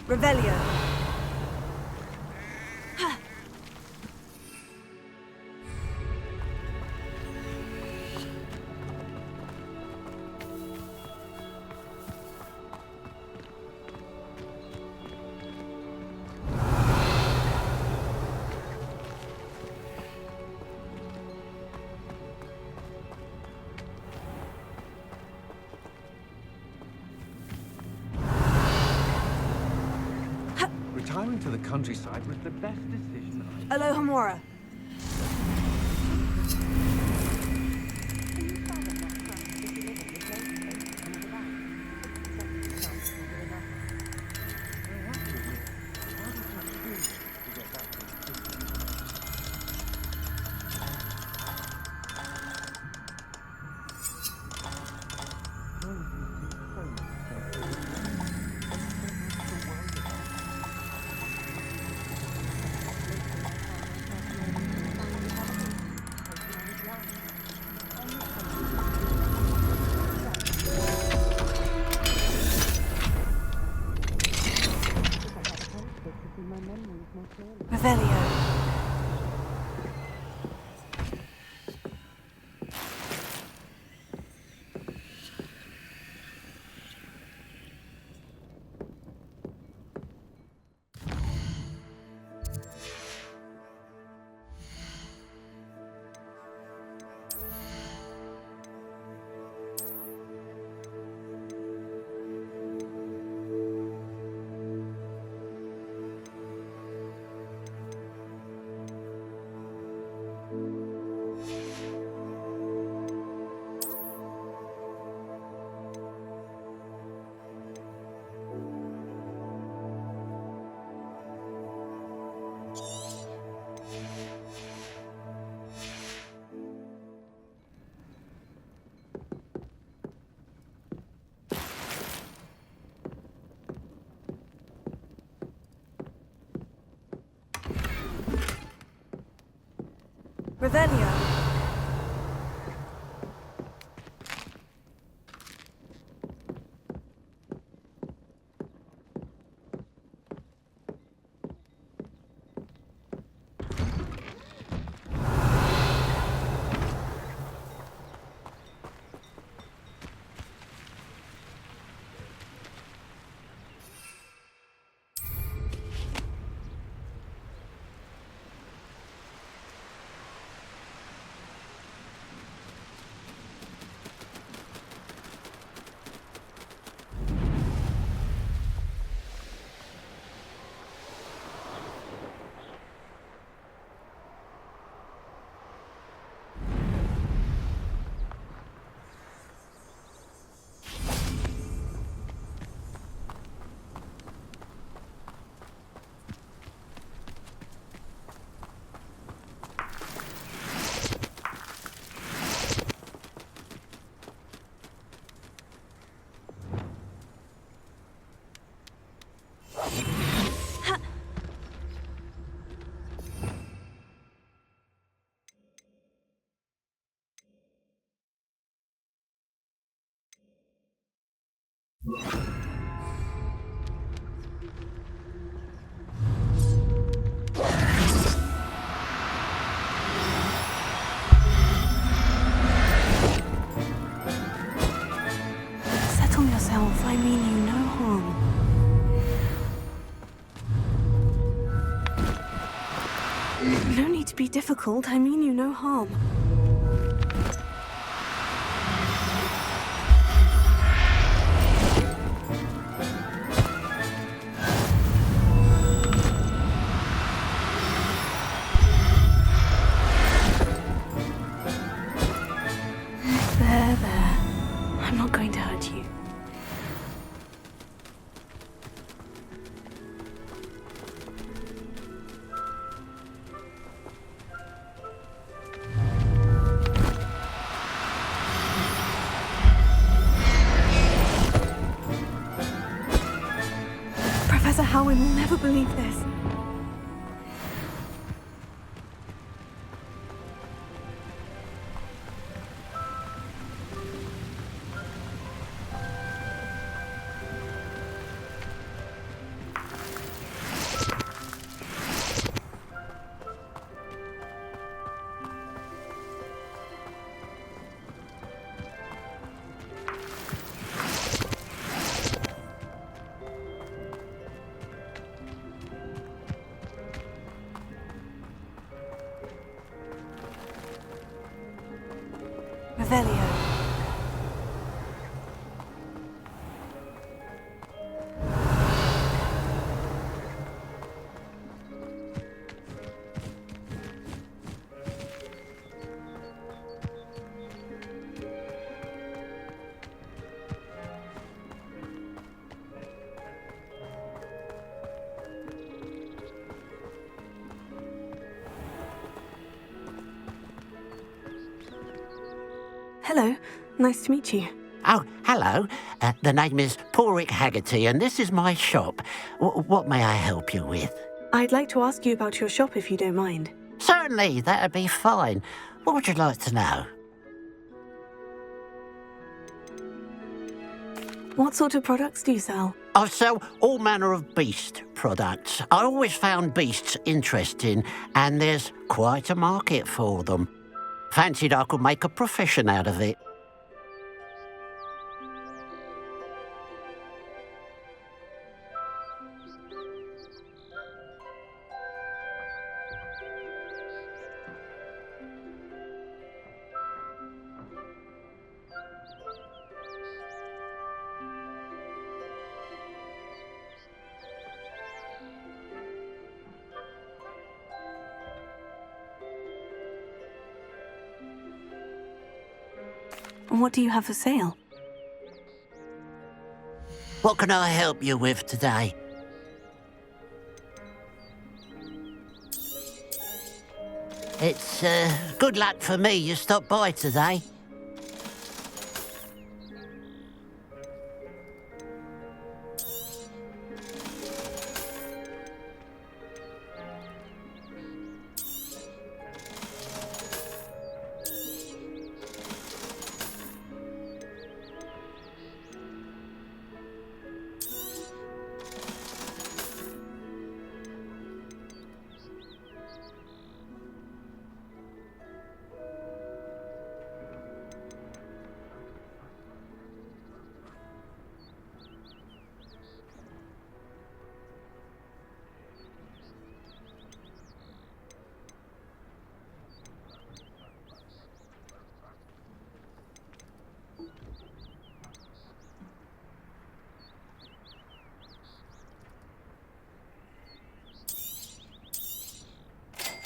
Revelio. Retiring to the countryside was the best decision Aloha Mora. Revelio. Revelio. Settle yourself, I mean you no harm. No need to be difficult, I mean you no harm. There. I'm not going to hurt you. Professor Howin will never believe this. Revelio. Hello, nice to meet you. Oh, hello. The name is Porrick Haggerty, and this is my shop. What may I help you with? I'd like to ask you about your shop if you don't mind. Certainly, that'd be fine. What would you like to know? What sort of products do you sell? I sell all manner of beast products. I always found beasts interesting, and there's quite a market for them. Fancied I could make a profession out of it. What do you have for sale? What can I help you with today? It's good luck for me you stopped by today.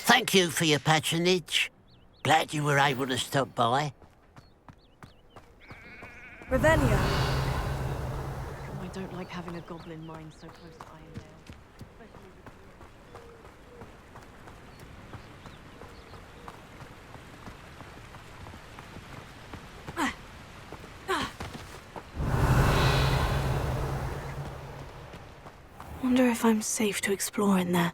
Thank you for your patronage. Glad you were able to stop by. Revelio. I don't like having a goblin mine so close to Irondale. Especially Wonder if I'm safe to explore in there.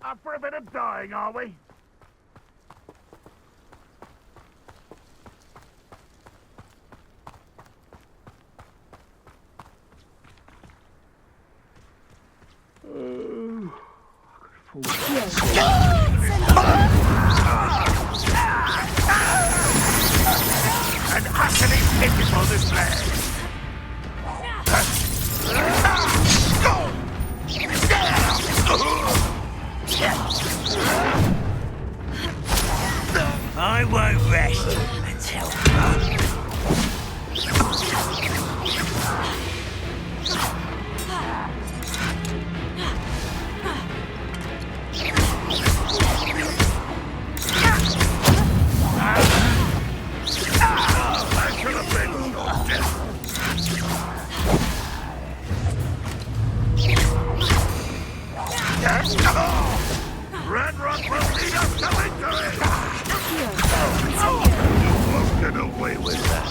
Up for a bit of dying, are we? An utterly pitiful display. rest until... That should have been your death. Red Rock will lead us to victory! You won't get away with that.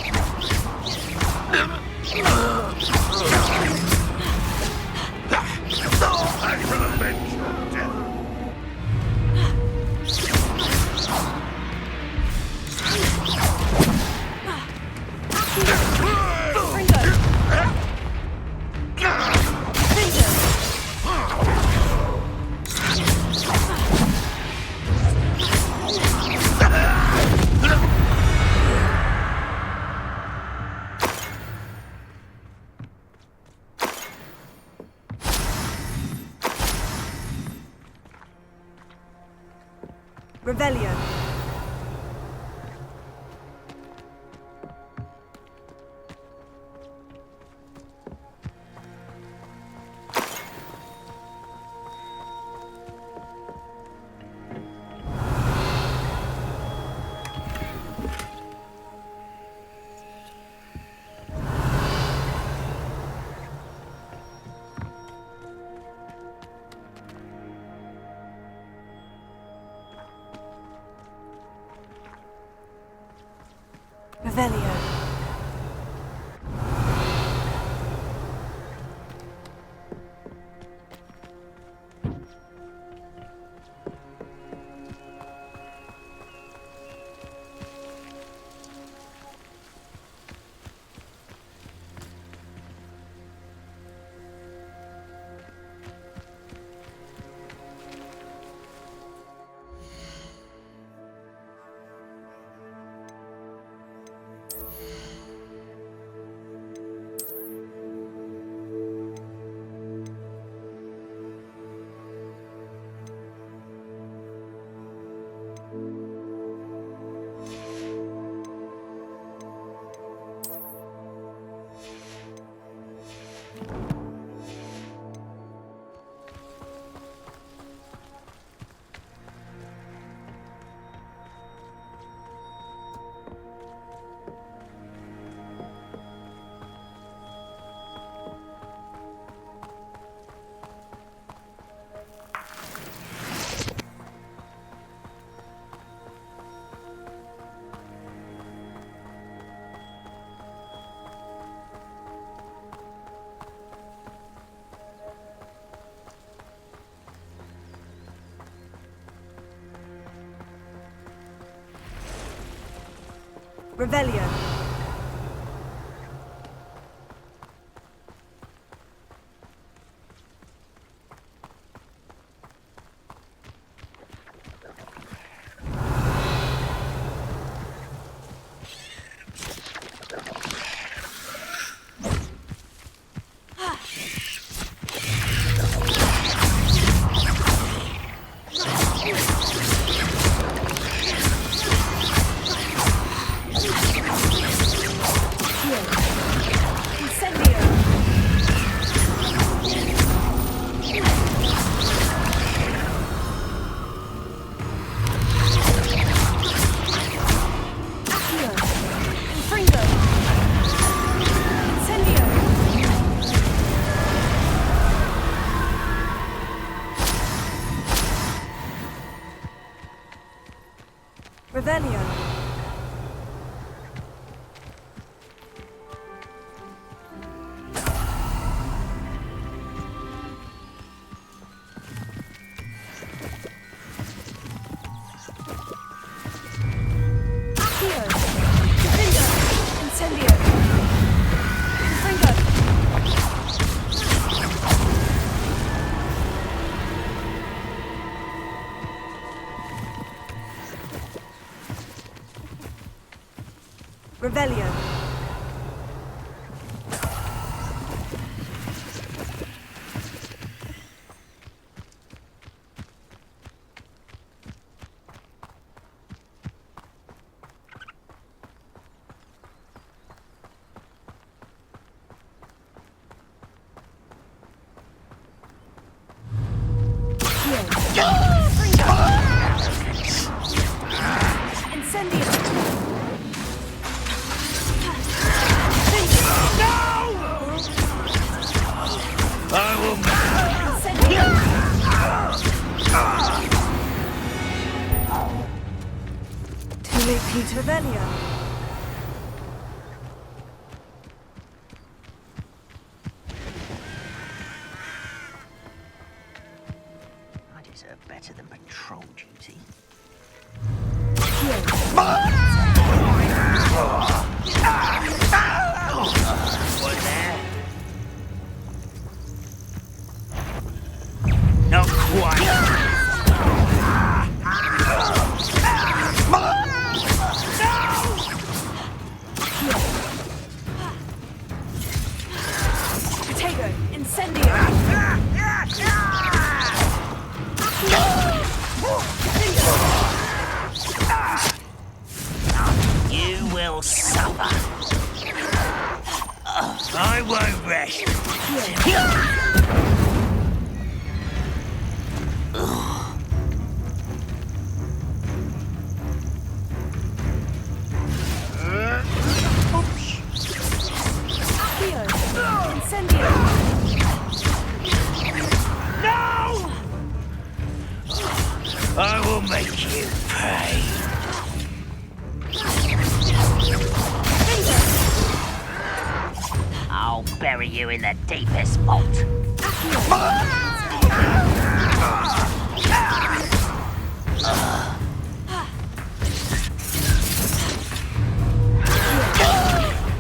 I shall avenge your death. Revelio. Revelio. Revelio. Revelio. Revelio. Revelio. I deserve better than patrol duty. What there? Not quite. Potato, incendio. You will suffer. I won't rest. Accio, incendio. No! I will make you pay. I'll bury you in the deepest vault.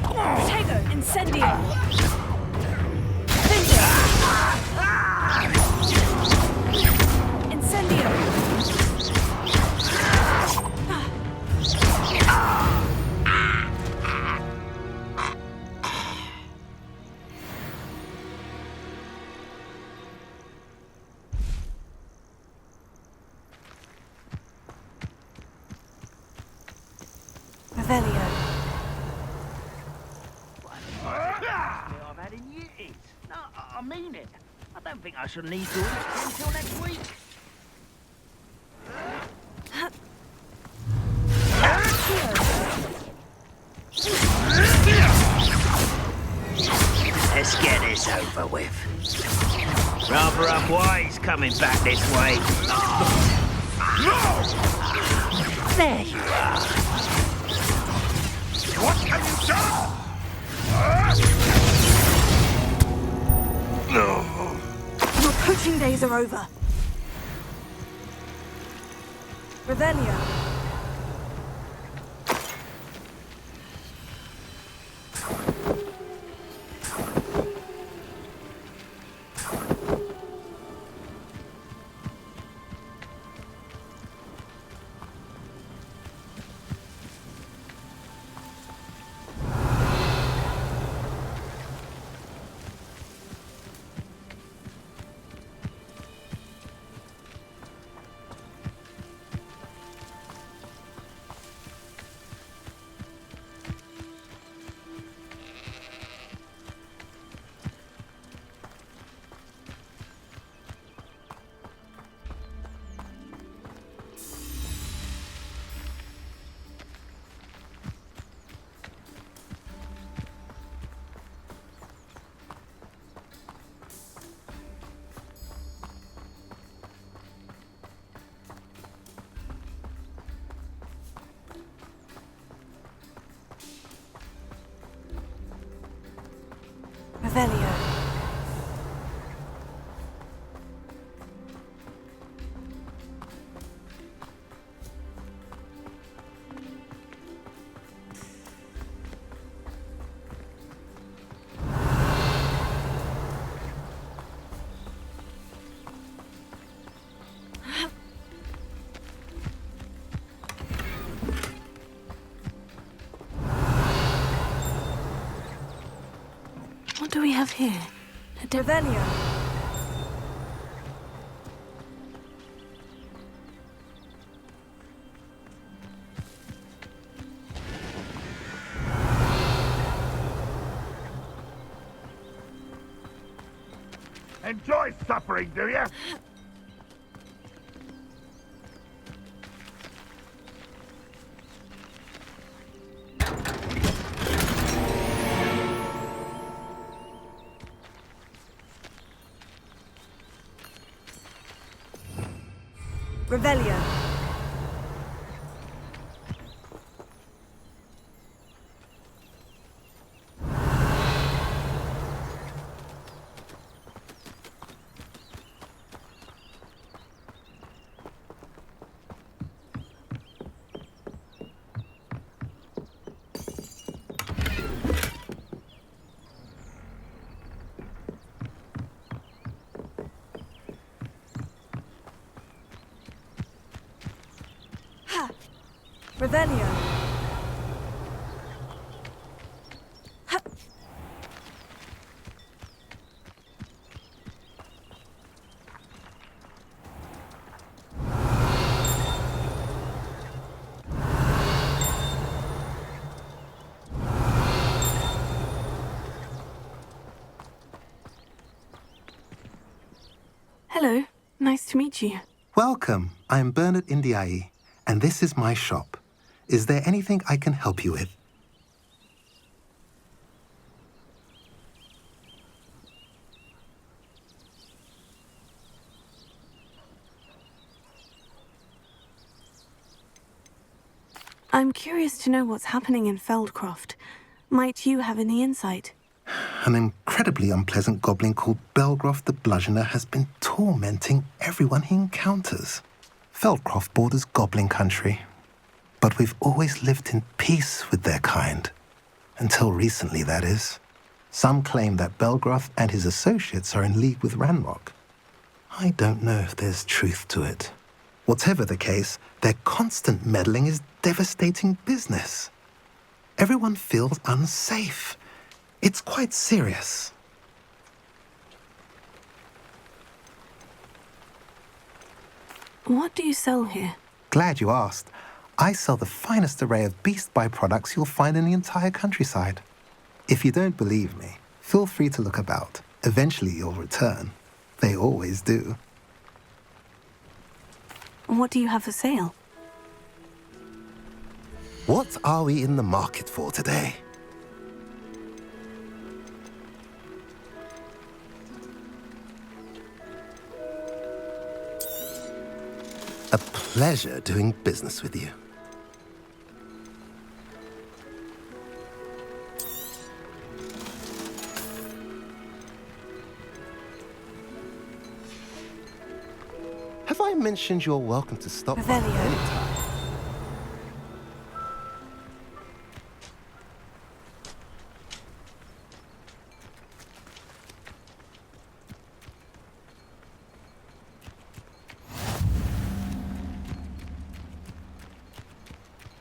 Potato, incendio. Incendio. Revelio. I've had in years. No, I mean it. I don't think I shall need to eat until next week. Let's get this over with. Rather up why he's coming back this way. There you are. What have you done? Your poaching days are over. Revelio. Revelio. What do we have here? A Revelio. Enjoy suffering, do you? Revelio. Revelio. Hello. Nice to meet you. Welcome. I am Bernard Indiai, and this is my shop. Is there anything I can help you with? I'm curious to know what's happening in Feldcroft. Might you have any insight? An incredibly unpleasant goblin called Belgroth the Bludgeoner has been tormenting everyone he encounters. Feldcroft borders goblin country, but we've always lived in peace with their kind. Until recently, that is. Some claim that Belgroth and his associates are in league with Ranrock. I don't know if there's truth to it. Whatever the case, their constant meddling is devastating business. Everyone feels unsafe. It's quite serious. What do you sell here? Glad you asked. I sell the finest array of beast byproducts you'll find in the entire countryside. If you don't believe me, feel free to look about. Eventually you'll return. They always do. What do you have for sale? What are we in the market for today? A pleasure doing business with you. Have I mentioned you're welcome to stop by Revelio. anytime?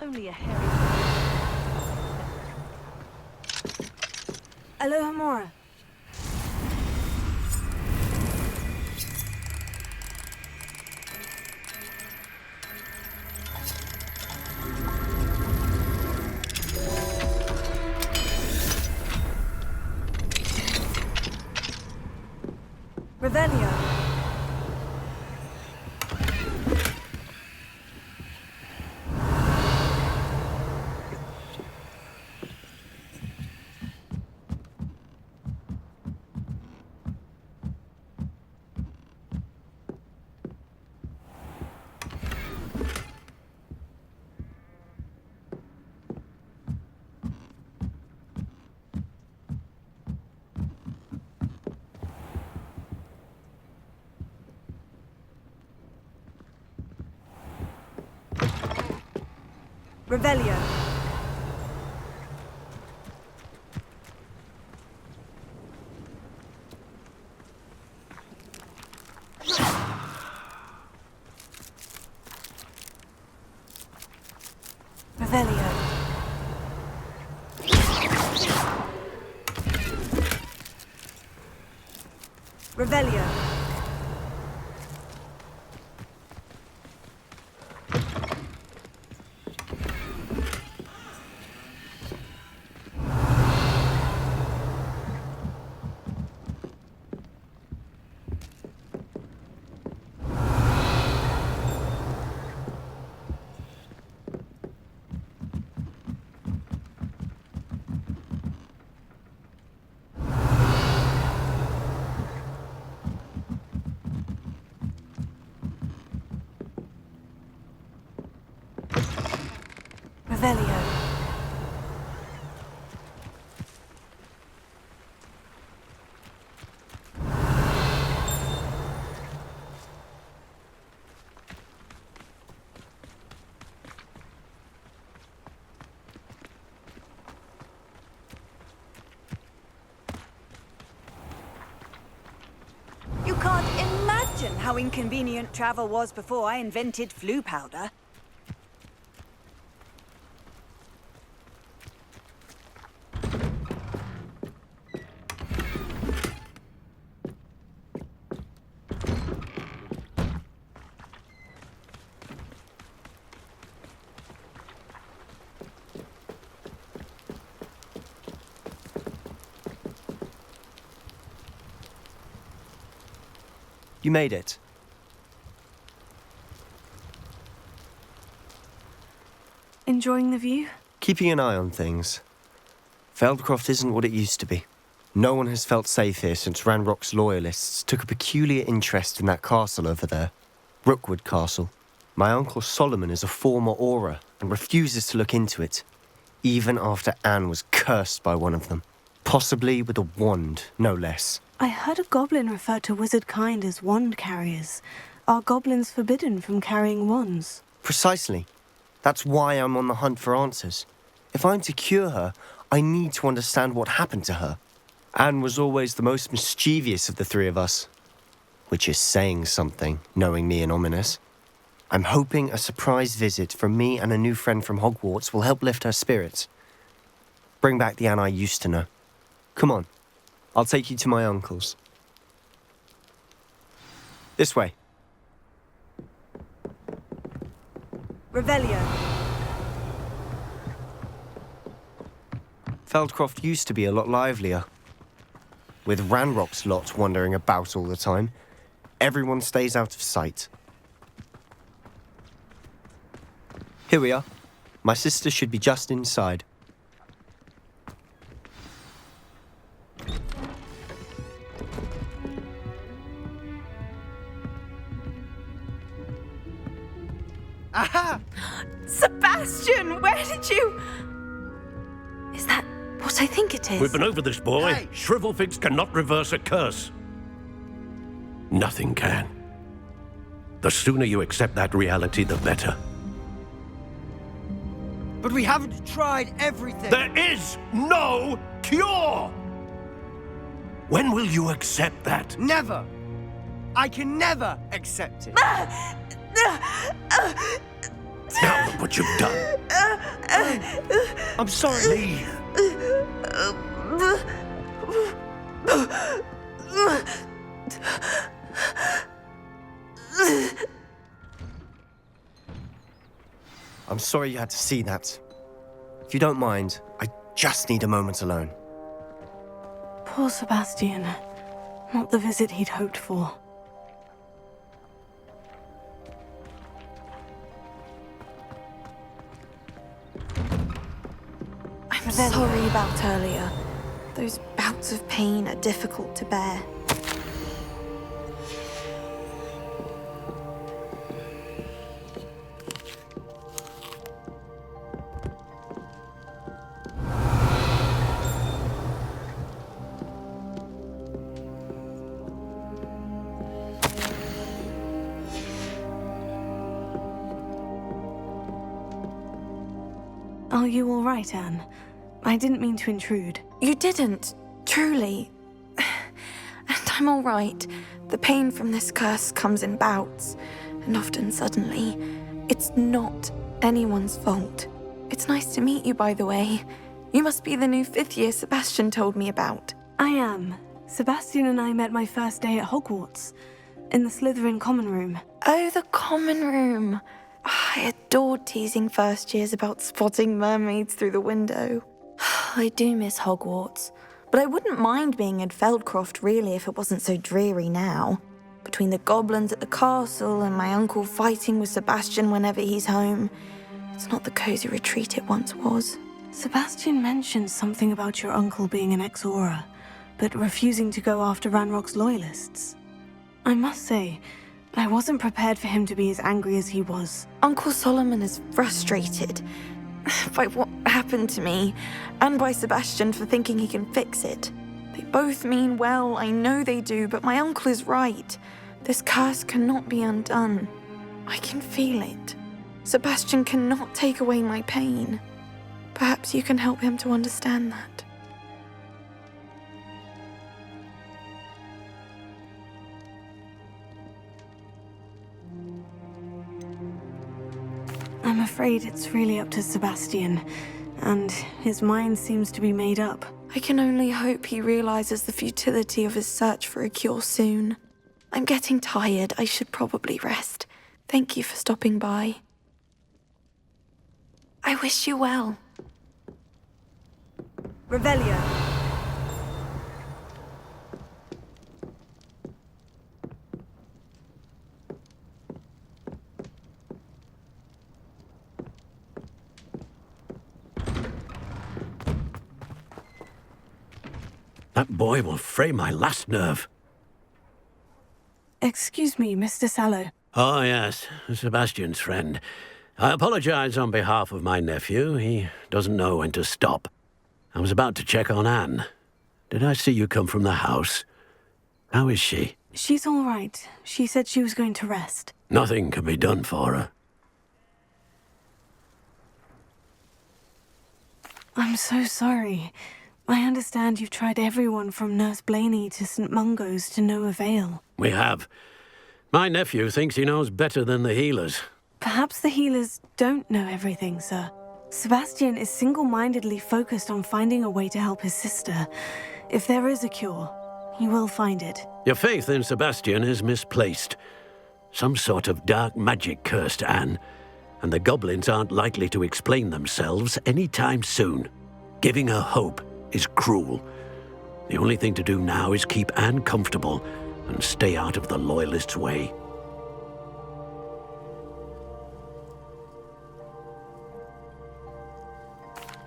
Only a hairy. Aloha Mora. Revelio. Revelio. Revelio. Revelio. Revelio. You can't imagine how inconvenient travel was before I invented flu powder. You made it. Enjoying the view? Keeping an eye on things. Feldcroft isn't what it used to be. No one has felt safe here since Ranrock's loyalists took a peculiar interest in that castle over there. Rookwood Castle. My uncle Solomon is a former Auror and refuses to look into it, even after Anne was cursed by one of them. Possibly with a wand, no less. I heard a goblin refer to wizard kind as wand carriers. Are goblins forbidden from carrying wands? Precisely. That's why I'm on the hunt for answers. If I'm to cure her, I need to understand what happened to her. Anne was always the most mischievous of the three of us. Which is saying something, knowing me and Ominous. I'm hoping a surprise visit from me and a new friend from Hogwarts will help lift her spirits. Bring back the Anne I used to know. Come on, I'll take you to my uncle's. This way. Revelio. Feldcroft used to be a lot livelier. With Ranrock's lot wandering about all the time, everyone stays out of sight. Here we are. My sister should be just inside. Aha! Sebastian, where did you... Is that what I think it is? We've been over this, boy. Hey. Shrivelfigs cannot reverse a curse. Nothing can. The sooner you accept that reality, the better. But we haven't tried everything. There is no cure! When will you accept that? Never. I can never accept it. Now look what you've done. I'm sorry. Leave. I'm sorry you had to see that. If you don't mind, I just need a moment alone. Poor Sebastian. Not the visit he'd hoped for. I'm sorry about earlier. Those bouts of pain are difficult to bear. Are you all right, Anne? I didn't mean to intrude. You didn't, truly. And I'm all right. The pain from this curse comes in bouts, and often suddenly. It's not anyone's fault. It's nice to meet you, by the way. You must be the new 5th year Sebastian told me about. I am. Sebastian and I met my first day at Hogwarts, in the Slytherin common room. Oh, the common room. I adored teasing first years about spotting mermaids through the window. I do miss Hogwarts, but I wouldn't mind being in Feldcroft really if it wasn't so dreary now. Between the goblins at the castle and my uncle fighting with Sebastian whenever he's home, it's not the cozy retreat it once was. Sebastian mentioned something about your uncle being an ex-Auror, but refusing to go after Ranrock's loyalists. I must say, I wasn't prepared for him to be as angry as he was. Uncle Solomon is frustrated by what happened to me, and by Sebastian for thinking he can fix it. They both mean well, I know they do, but my uncle is right. This curse cannot be undone. I can feel it. Sebastian cannot take away my pain. Perhaps you can help him to understand that. I'm afraid it's really up to Sebastian, and his mind seems to be made up. I can only hope he realizes the futility of his search for a cure soon. I'm getting tired. I should probably rest. Thank you for stopping by. I wish you well. Revelio. That boy will fray my last nerve. Excuse me, Mr. Sallow. Oh, yes, Sebastian's friend. I apologize on behalf of my nephew. He doesn't know when to stop. I was about to check on Anne. Did I see you come from the house? How is she? She's all right. She said she was going to rest. Nothing can be done for her. I'm so sorry. I understand you've tried everyone from Nurse Blaney to St. Mungo's to no avail. We have. My nephew thinks he knows better than the healers. Perhaps the healers don't know everything, sir. Sebastian is single-mindedly focused on finding a way to help his sister. If there is a cure, he will find it. Your faith in Sebastian is misplaced. Some sort of dark magic cursed Anne, and the goblins aren't likely to explain themselves anytime soon. Giving her hope is cruel. The only thing to do now is keep Anne comfortable and stay out of the Loyalists' way.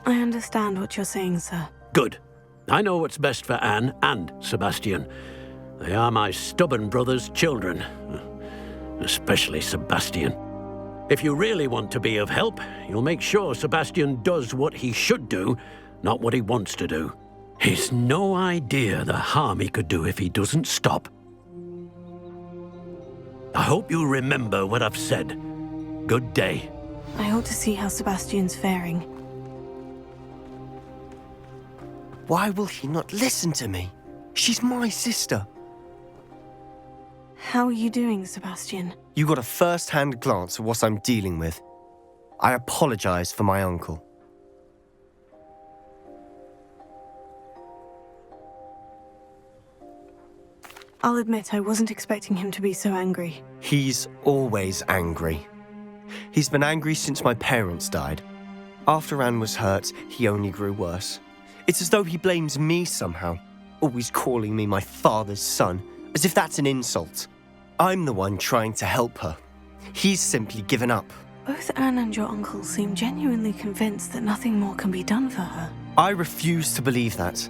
I understand what you're saying, sir. Good. I know what's best for Anne and Sebastian. They are my stubborn brother's children. Especially Sebastian. If you really want to be of help, you'll make sure Sebastian does what he should do, not what he wants to do. He's no idea the harm he could do if he doesn't stop. I hope you remember what I've said. Good day. I hope to see how Sebastian's faring. Why will he not listen to me? She's my sister. How are you doing, Sebastian? You got a first-hand glance at what I'm dealing with. I apologize for my uncle. I'll admit I wasn't expecting him to be so angry. He's always angry. He's been angry since my parents died. After Anne was hurt, he only grew worse. It's as though he blames me somehow, always calling me my father's son, as if that's an insult. I'm the one trying to help her. He's simply given up. Both Anne and your uncle seem genuinely convinced that nothing more can be done for her. I refuse to believe that.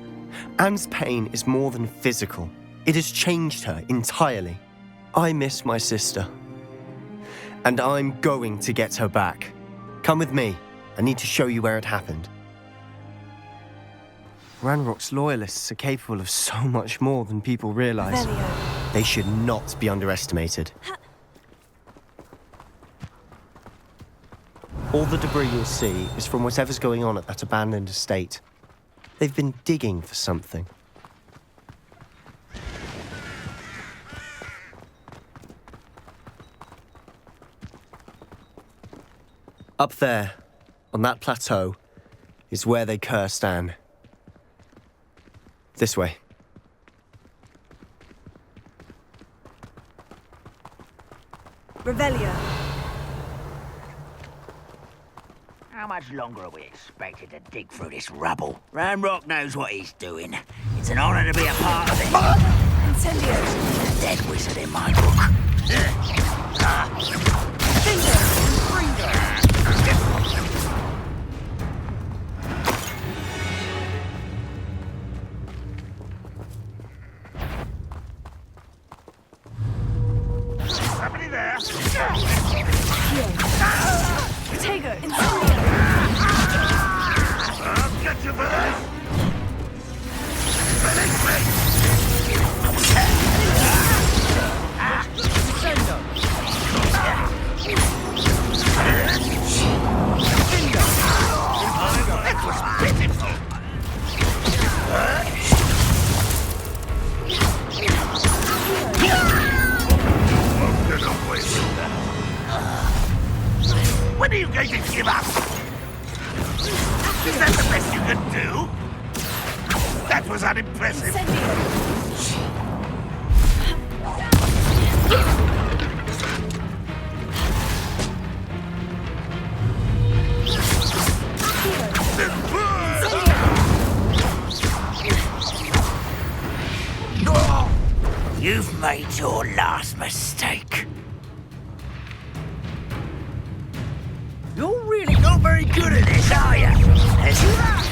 Anne's pain is more than physical. It has changed her entirely. I miss my sister. And I'm going to get her back. Come with me. I need to show you where it happened. Ranrock's Loyalists are capable of so much more than people realize. Revelio. They should not be underestimated. All the debris you'll see is from whatever's going on at that abandoned estate. They've been digging for something. Up there, on that plateau, is where they cursed Anne. This way. Revelio. How much longer are we expected to dig through this rubble? Ranrock knows what he's doing. It's an honor to be a part of it. Incendio. A dead wizard in my book. Somebody there? Protego. Incendio. I'll get you for this! That was pitiful. When are you going to give up? Is that the best you can do? That was unimpressive. You've made your last mistake. You're really not very good at this, are you? As you are.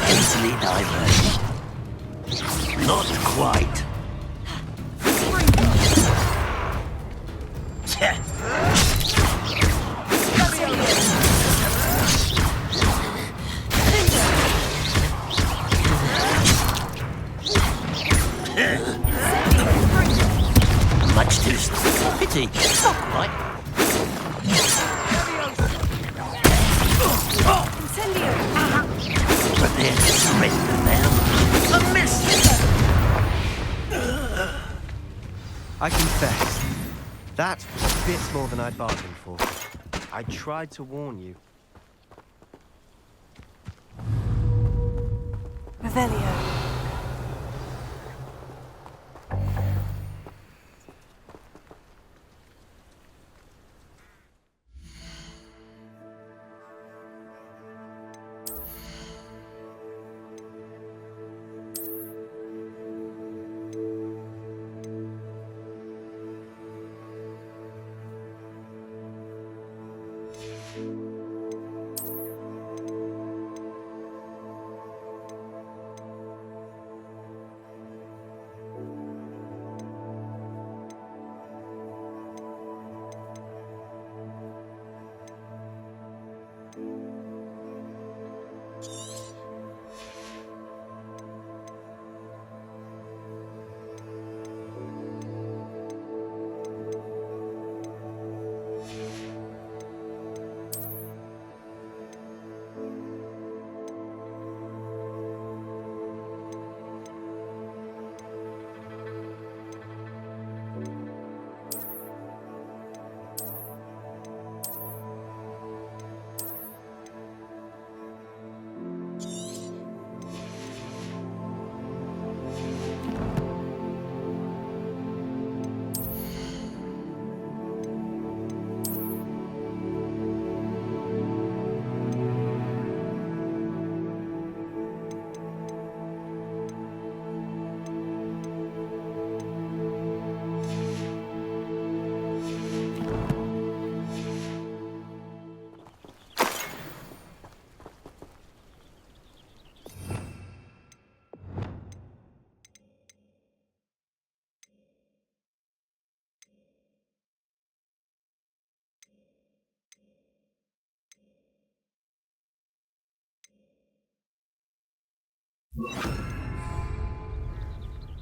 Easily diverted. Not quite. Much too slow. Pity. Not quite. But there's surrender now. A miss! I confess, that was a bit more than I'd bargained for. I tried to warn you. Revelio.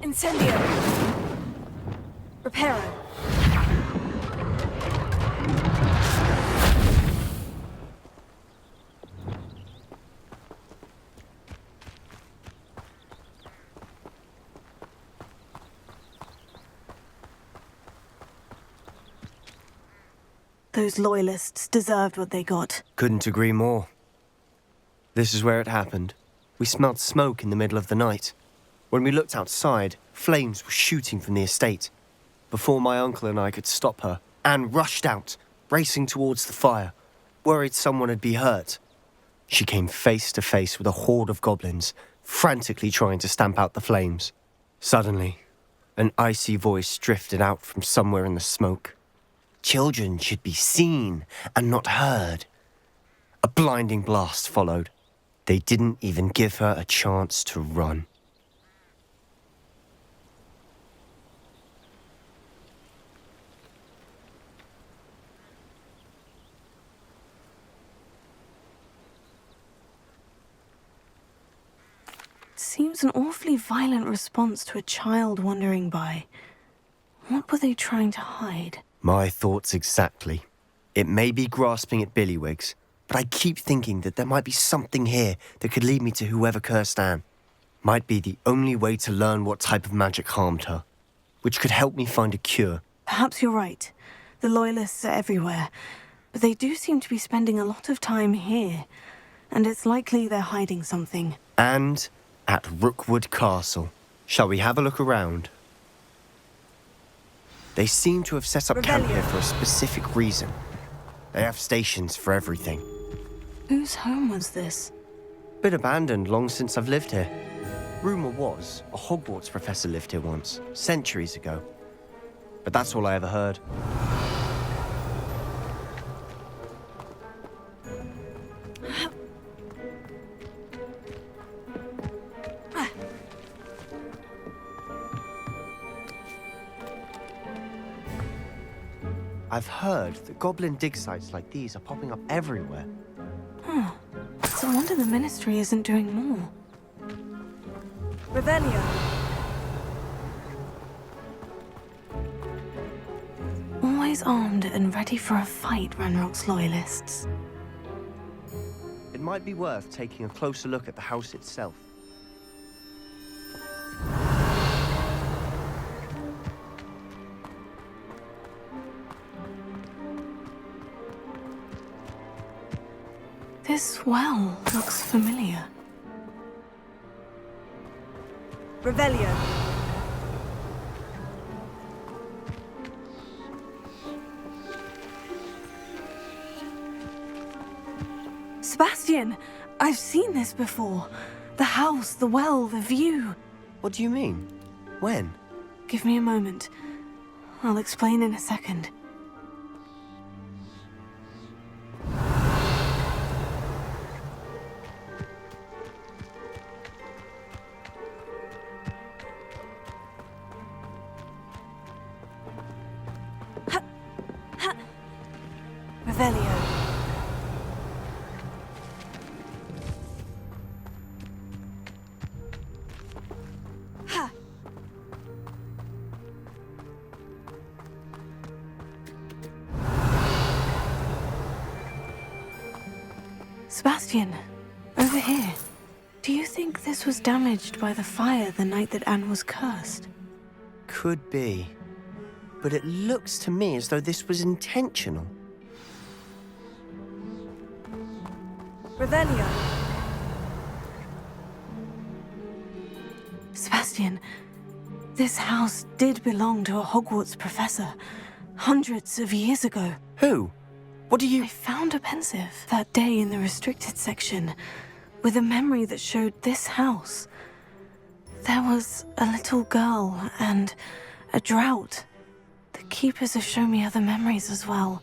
Incendio. Reparo. Those loyalists deserved what they got. Couldn't agree more. This is where it happened. We smelled smoke in the middle of the night. When we looked outside, flames were shooting from the estate. Before my uncle and I could stop her, Anne rushed out, racing towards the fire, worried someone had been hurt. She came face to face with a horde of goblins, frantically trying to stamp out the flames. Suddenly, an icy voice drifted out from somewhere in the smoke. Children should be seen and not heard. A blinding blast followed. They didn't even give her a chance to run. Seems an awfully violent response to a child wandering by. What were they trying to hide? My thoughts exactly. It may be grasping at Billywigs, but I keep thinking that there might be something here that could lead me to whoever cursed Anne. Might be the only way to learn what type of magic harmed her, which could help me find a cure. Perhaps you're right. The Loyalists are everywhere, but they do seem to be spending a lot of time here, and it's likely they're hiding something. And at Rookwood Castle. Shall we have a look around? They seem to have set up camp here for a specific reason. They have stations for everything. Whose home was this? Been abandoned long since I've lived here. Rumour was, a Hogwarts professor lived here once, centuries ago. But that's all I ever heard. I've heard that goblin dig sites like these are popping up everywhere. Huh. It's a wonder the Ministry isn't doing more. Revelio. Always armed and ready for a fight, Ranrock's loyalists. It might be worth taking a closer look at the house itself. This well looks familiar. Revelio. Sebastian! I've seen this before. The house, the well, the view. What do you mean? When? Give me a moment. I'll explain in a second. Revelio. Ha! Sebastian, over here. Do you think this was damaged by the fire the night that Anne was cursed? Could be. But it looks to me as though this was intentional. Revelio. Sebastian, this house did belong to a Hogwarts professor, hundreds of years ago. Who? What do you... I found a pensive that day in the restricted section, with a memory that showed this house. There was a little girl and a drought. The keepers have shown me other memories as well.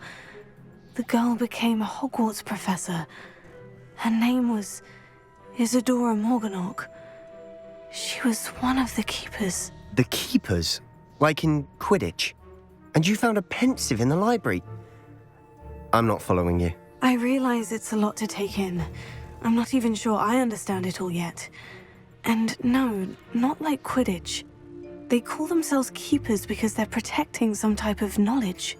The girl became a Hogwarts professor. Her name was Isadora Morganach. She was one of the keepers. The keepers? Like in Quidditch? And you found a pensive in the library? I'm not following you. I realize it's a lot to take in. I'm not even sure I understand it all yet. And no, not like Quidditch. They call themselves keepers because they're protecting some type of knowledge.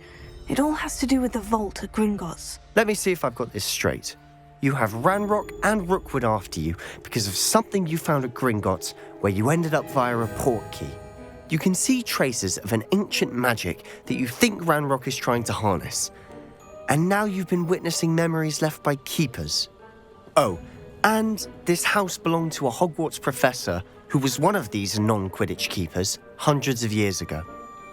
It all has to do with the vault at Gringotts. Let me see if I've got this straight. You have Ranrock and Rookwood after you because of something you found at Gringotts where you ended up via a portkey. You can see traces of an ancient magic that you think Ranrock is trying to harness. And now you've been witnessing memories left by keepers. Oh, and this house belonged to a Hogwarts professor who was one of these non-Quidditch keepers hundreds of years ago.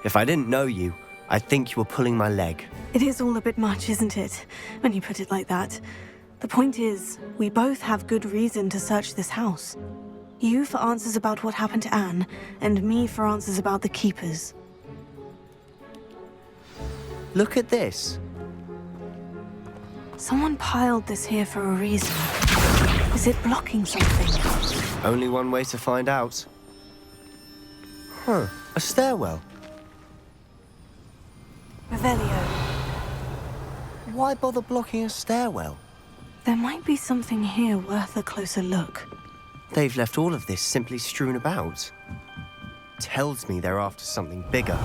If I didn't know you, I'd think you were pulling my leg. It is all a bit much, isn't it, when you put it like that? The point is, we both have good reason to search this house. You for answers about what happened to Anne, and me for answers about the keepers. Look at this. Someone piled this here for a reason. Is it blocking something? Only one way to find out. Huh, a stairwell. Revelio. Why bother blocking a stairwell? There might be something here worth a closer look. They've left all of this simply strewn about. Tells me they're after something bigger.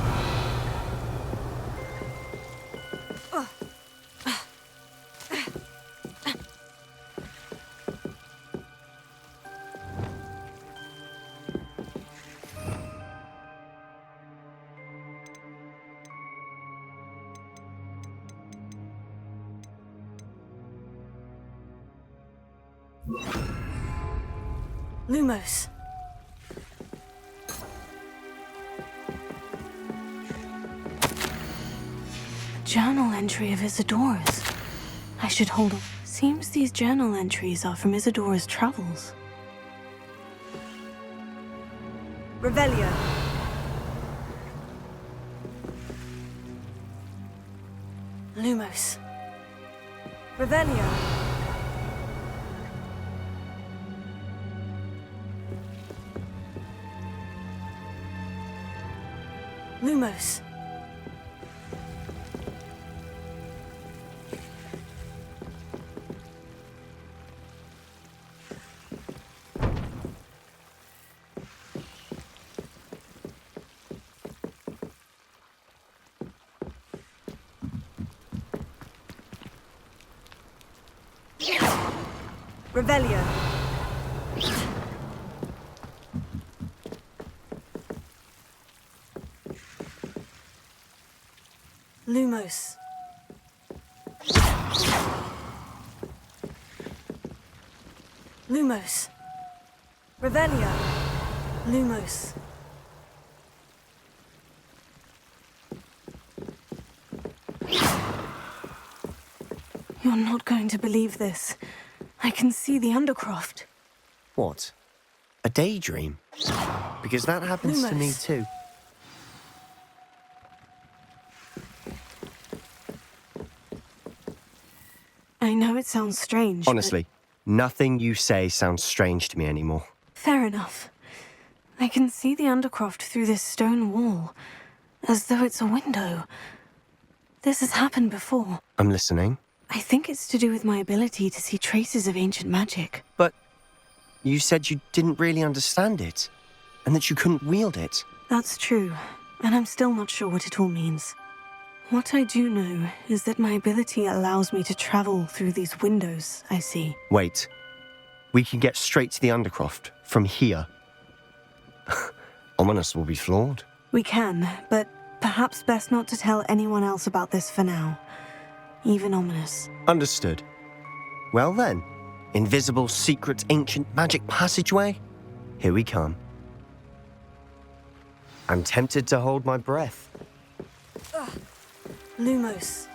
Lumos. Journal entry of Isadora's. I should hold on. Seems these journal entries are from Isadora's travels. Revelio. Lumos. Revelio. Lumos. Revelio. Lumos. Lumos. Revelio. Lumos. You're not going to believe this. I can see the Undercroft. What? A daydream? Because that happens to me Lumos. too. I know it sounds strange. Honestly, nothing you say sounds strange to me anymore. Fair enough. I can see the Undercroft through this stone wall, as though it's a window. This has happened before. I'm listening. I think it's to do with my ability to see traces of ancient magic. But you said you didn't really understand it, and that you couldn't wield it. That's true, and I'm still not sure what it all means. What I do know is that my ability allows me to travel through these windows I see. Wait. We can get straight to the Undercroft from here. Ominous will be floored. We can, but perhaps best not to tell anyone else about this for now. Even Ominous. Understood. Well then, invisible, secret, ancient magic passageway? Here we come. I'm tempted to hold my breath. Lumos.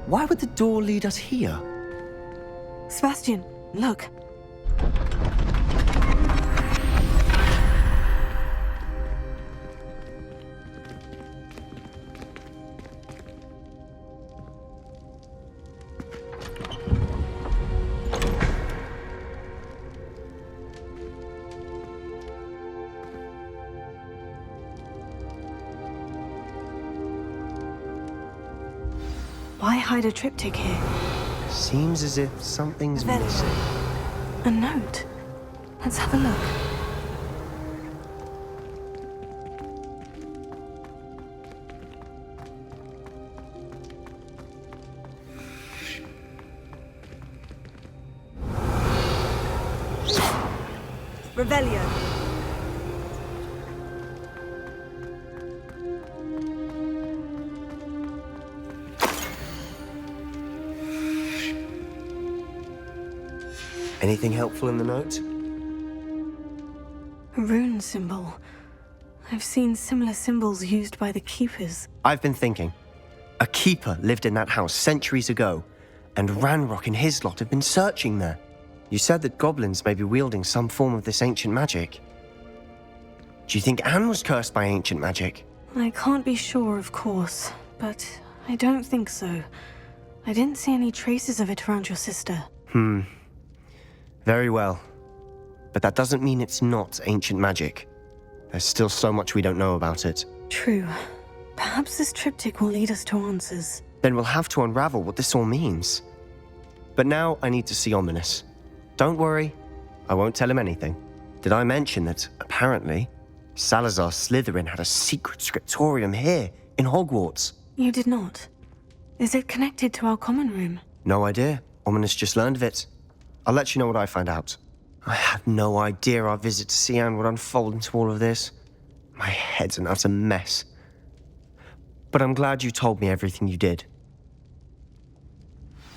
Why would the door lead us here? Sebastian, look. Why hide a triptych here? Seems as if something's Revelio. missing. A note. Let's have a look. Revelio. Anything helpful in the note? A rune symbol. I've seen similar symbols used by the Keepers. I've been thinking. A keeper lived in that house centuries ago, and Ranrock and his lot have been searching there. You said that goblins may be wielding some form of this ancient magic. Do you think Anne was cursed by ancient magic? I can't be sure, of course, but I don't think so. I didn't see any traces of it around your sister. Very well. But that doesn't mean it's not ancient magic. There's still so much we don't know about it. True. Perhaps this triptych will lead us to answers. Then we'll have to unravel what this all means. But now I need to see Ominous. Don't worry, I won't tell him anything. Did I mention that, apparently, Salazar Slytherin had a secret scriptorium here, in Hogwarts? You did not. Is it connected to our common room? No idea. Ominous just learned of it. I'll let you know what I find out. I had no idea our visit to Cian would unfold into all of this. My head's an utter mess. But I'm glad you told me everything you did.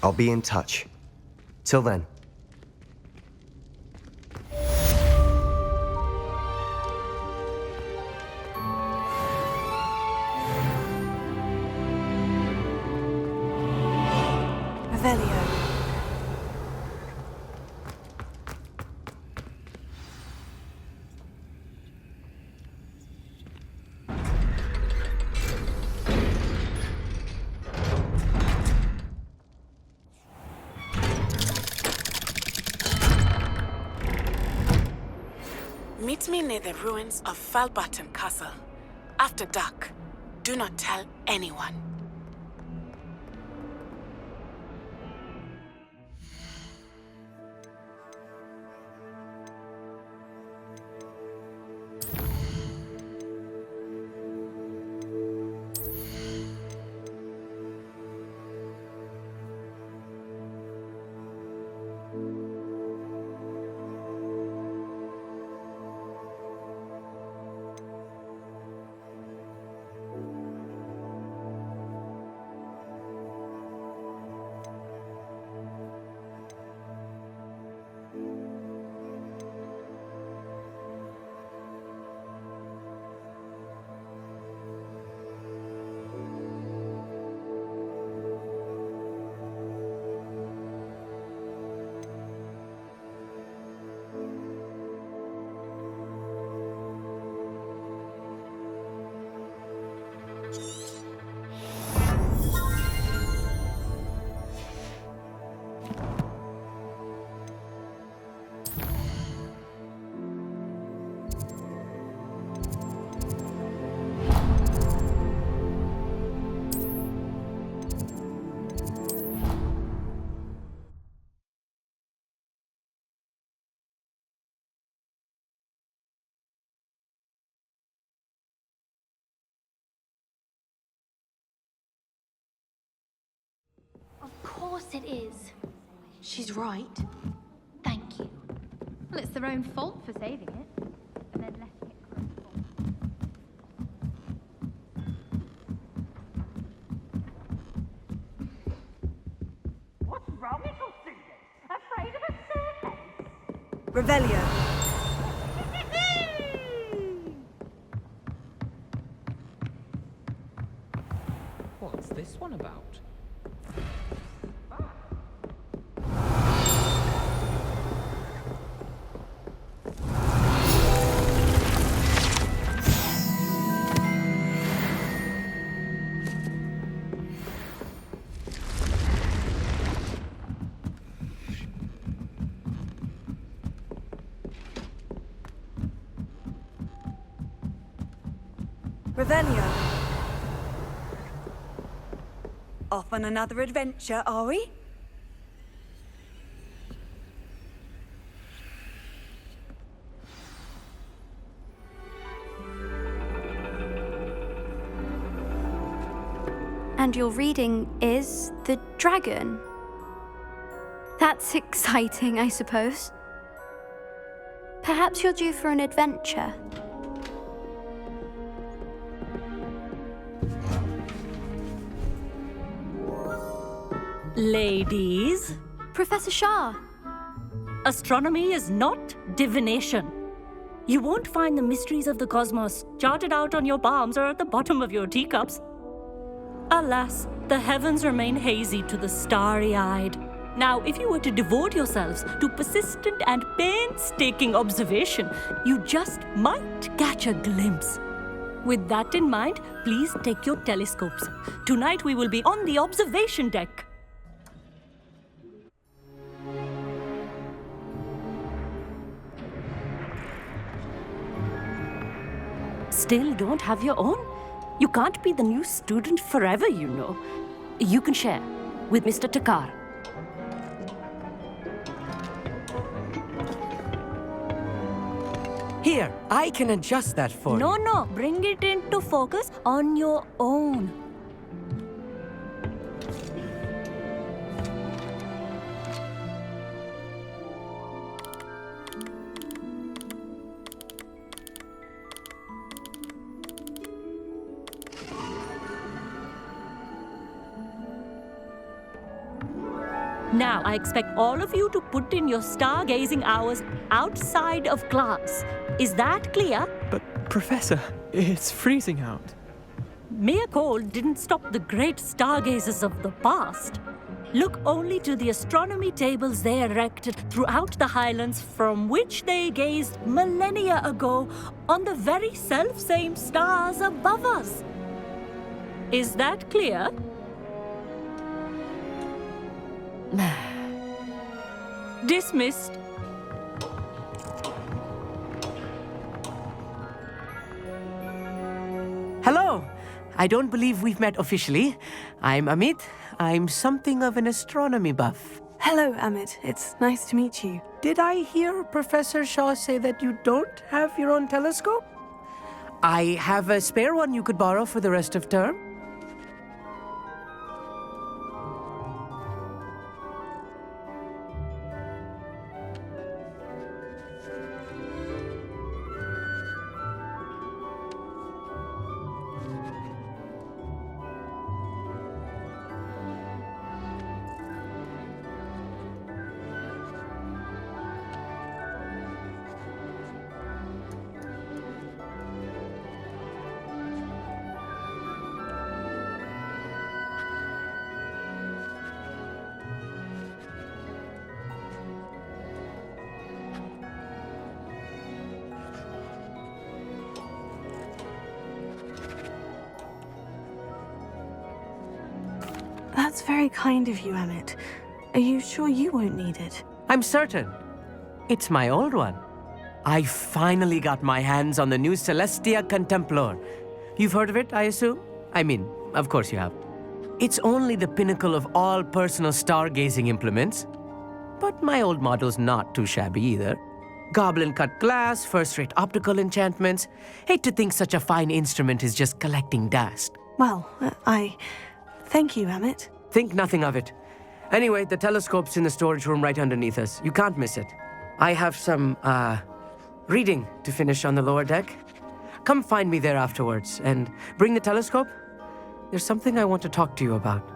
I'll be in touch. Till then. Revelio. Meet me near the ruins of Falbaton Castle. After dark. Do not tell anyone. Of course it is. She's right. Thank you. Well, it's their own fault for saving it. And then letting it crumble. What's wrong, little Susan? Afraid of a staircase? Revelio. What's this one about? Revelio. Off on another adventure, are we? And your reading is The Dragon. That's exciting, I suppose. Perhaps you're due for an adventure. Ladies, Professor Shah. astronomy is not divination. You won't find the mysteries of the cosmos charted out on your palms or at the bottom of your teacups. Alas, the heavens remain hazy to the starry-eyed. Now, if you were to devote yourselves to persistent and painstaking observation, you just might catch a glimpse. With that in mind, please take your telescopes. Tonight we will be on the observation deck. Still don't have your own? You can't be the new student forever, you know. You can share with Mr. Takar. Here, I can adjust that for you. No, bring it into focus on your own. Now, I expect all of you to put in your stargazing hours outside of class. Is that clear? But, Professor, it's freezing out. Mere cold didn't stop the great stargazers of the past. Look only to the astronomy tables they erected throughout the Highlands, from which they gazed millennia ago on the very self-same stars above us. Is that clear? Dismissed. Hello. I don't believe we've met officially. I'm Amit. I'm something of an astronomy buff. Hello, Amit. It's nice to meet you. Did I hear Professor Shaw say that you don't have your own telescope? I have a spare one you could borrow for the rest of term. That's very kind of you, Amit. Are you sure you won't need it? I'm certain. It's my old one. I finally got my hands on the new Celestia Contemplar. You've heard of it, I assume? I mean, of course you have. It's only the pinnacle of all personal stargazing implements. But my old model's not too shabby either. Goblin-cut glass, first-rate optical enchantments. Hate to think such a fine instrument is just collecting dust. Well, thank you, Amit. Think nothing of it. Anyway, the telescope's in the storage room right underneath us. You can't miss it. I have some, reading to finish on the lower deck. Come find me there afterwards, and bring the telescope. There's something I want to talk to you about.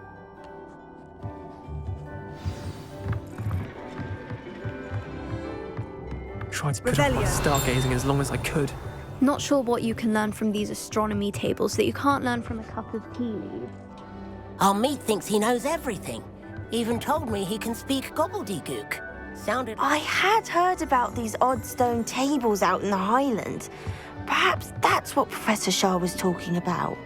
Tried to put off my stargazing as long as I could. Not sure what you can learn from these astronomy tables that you can't learn from a cup of tea leaves. Our meat thinks he knows everything. Even told me he can speak gobbledygook. Sounded... I had heard about these odd stone tables out in the Highlands. Perhaps that's what Professor Shah was talking about.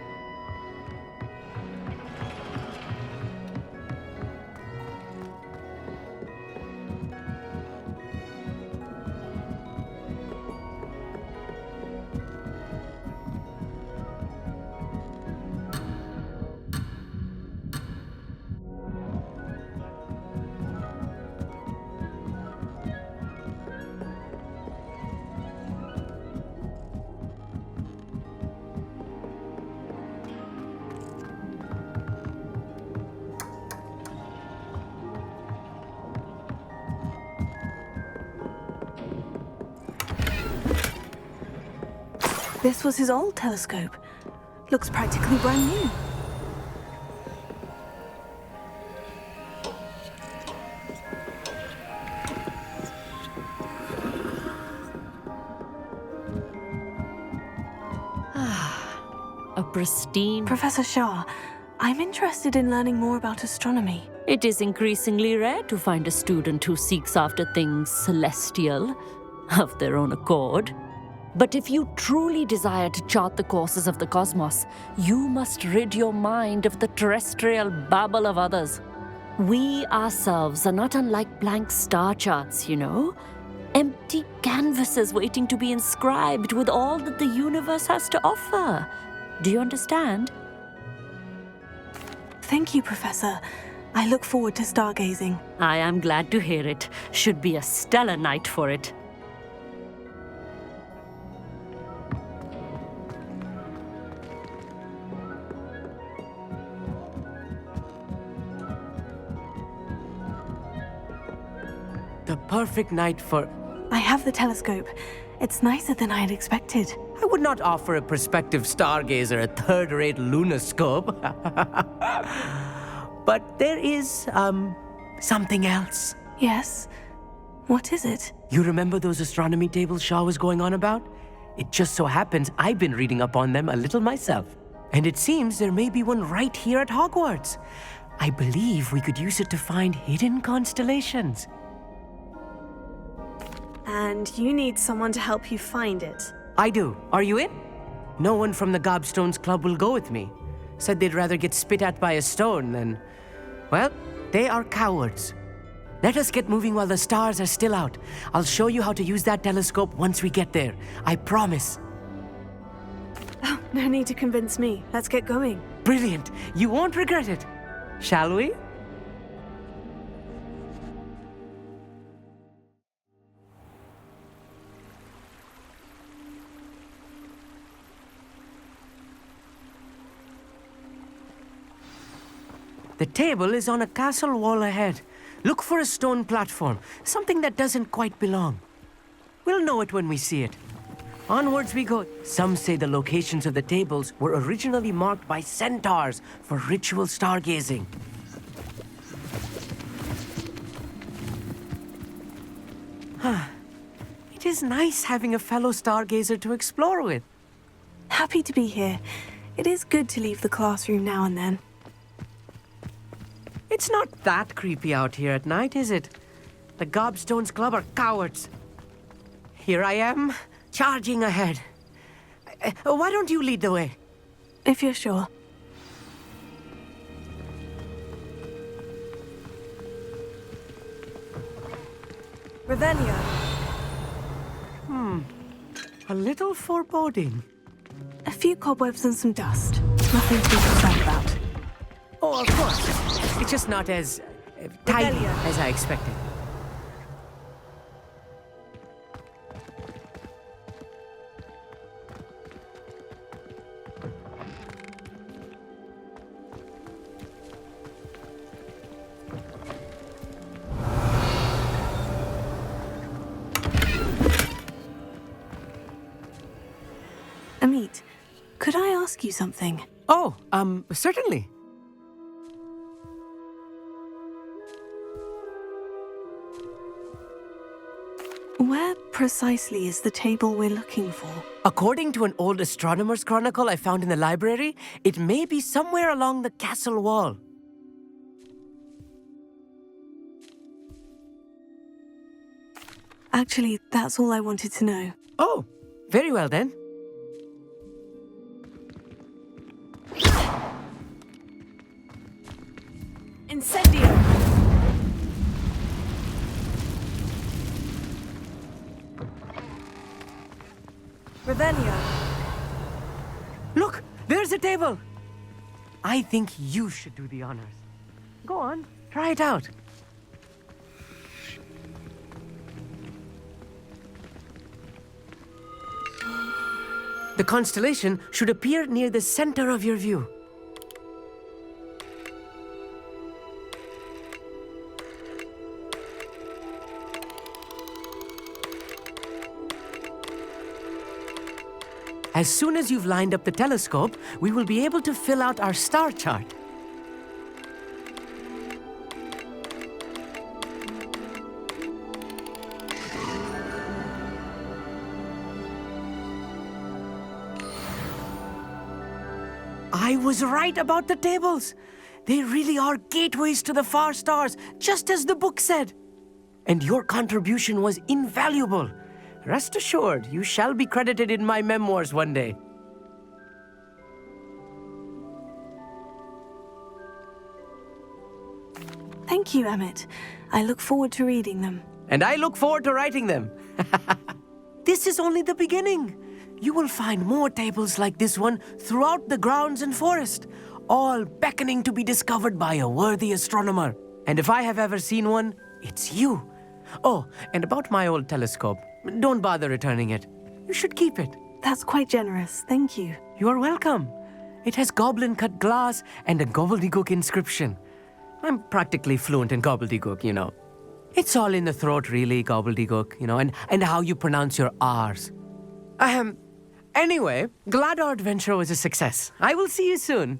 This was his old telescope. Looks practically brand new. A pristine... Professor Shah, I'm interested in learning more about astronomy. It is increasingly rare to find a student who seeks after things celestial of their own accord. But if you truly desire to chart the courses of the cosmos, you must rid your mind of the terrestrial babble of others. We ourselves are not unlike blank star charts, you know? Empty canvases waiting to be inscribed with all that the universe has to offer. Do you understand? Thank you, Professor. I look forward to stargazing. I am glad to hear it. Should be a stellar night for it. The perfect night for... I have the telescope. It's nicer than I had expected. I would not offer a prospective stargazer a third-rate lunoscope. But there is, something else. Yes? What is it? You remember those astronomy tables Shaw was going on about? It just so happens I've been reading up on them a little myself. And it seems there may be one right here at Hogwarts. I believe we could use it to find hidden constellations. And you need someone to help you find it. I do. Are you in? No one from the Gobstones Club will go with me. Said they'd rather get spit at by a stone than... Well, they are cowards. Let us get moving while the stars are still out. I'll show you how to use that telescope once we get there. I promise. Oh, no need to convince me. Let's get going. Brilliant. You won't regret it. Shall we? The table is on a castle wall ahead. Look for a stone platform, something that doesn't quite belong. We'll know it when we see it. Onwards we go. Some say the locations of the tables were originally marked by centaurs for ritual stargazing. It is nice having a fellow stargazer to explore with. Happy to be here. It is good to leave the classroom now and then. It's not that creepy out here at night, is it? The Gobstones Club are cowards. Here I am, charging ahead. Why don't you lead the way? If you're sure. Revelio. A little foreboding. A few cobwebs and some dust. Nothing to be concerned about. Oh, of course. It's just not as tidy as I expected. Amit, could I ask you something? Oh, certainly. Where precisely is the table we're looking for? According to an old astronomer's chronicle I found in the library, it may be somewhere along the castle wall. Actually, that's all I wanted to know. Oh, very well then. Incendio. Revelio. Look, there's a table. I think you should do the honors. Go on, try it out. The constellation should appear near the center of your view. As soon as you've lined up the telescope, we will be able to fill out our star chart. I was right about the tables. They really are gateways to the far stars, just as the book said. And your contribution was invaluable. Rest assured, you shall be credited in my memoirs one day. Thank you, Emmett. I look forward to reading them. And I look forward to writing them. This is only the beginning. You will find more tables like this one throughout the grounds and forest, all beckoning to be discovered by a worthy astronomer. And if I have ever seen one, it's you. Oh, and about my old telescope, don't bother returning it. You should keep it. That's quite generous, thank you. You're welcome. It has goblin-cut glass and a gobbledygook inscription. I'm practically fluent in gobbledygook, you know. It's all in the throat, really, gobbledygook, you know, and how you pronounce your R's. Anyway, glad our adventure was a success. I will see you soon.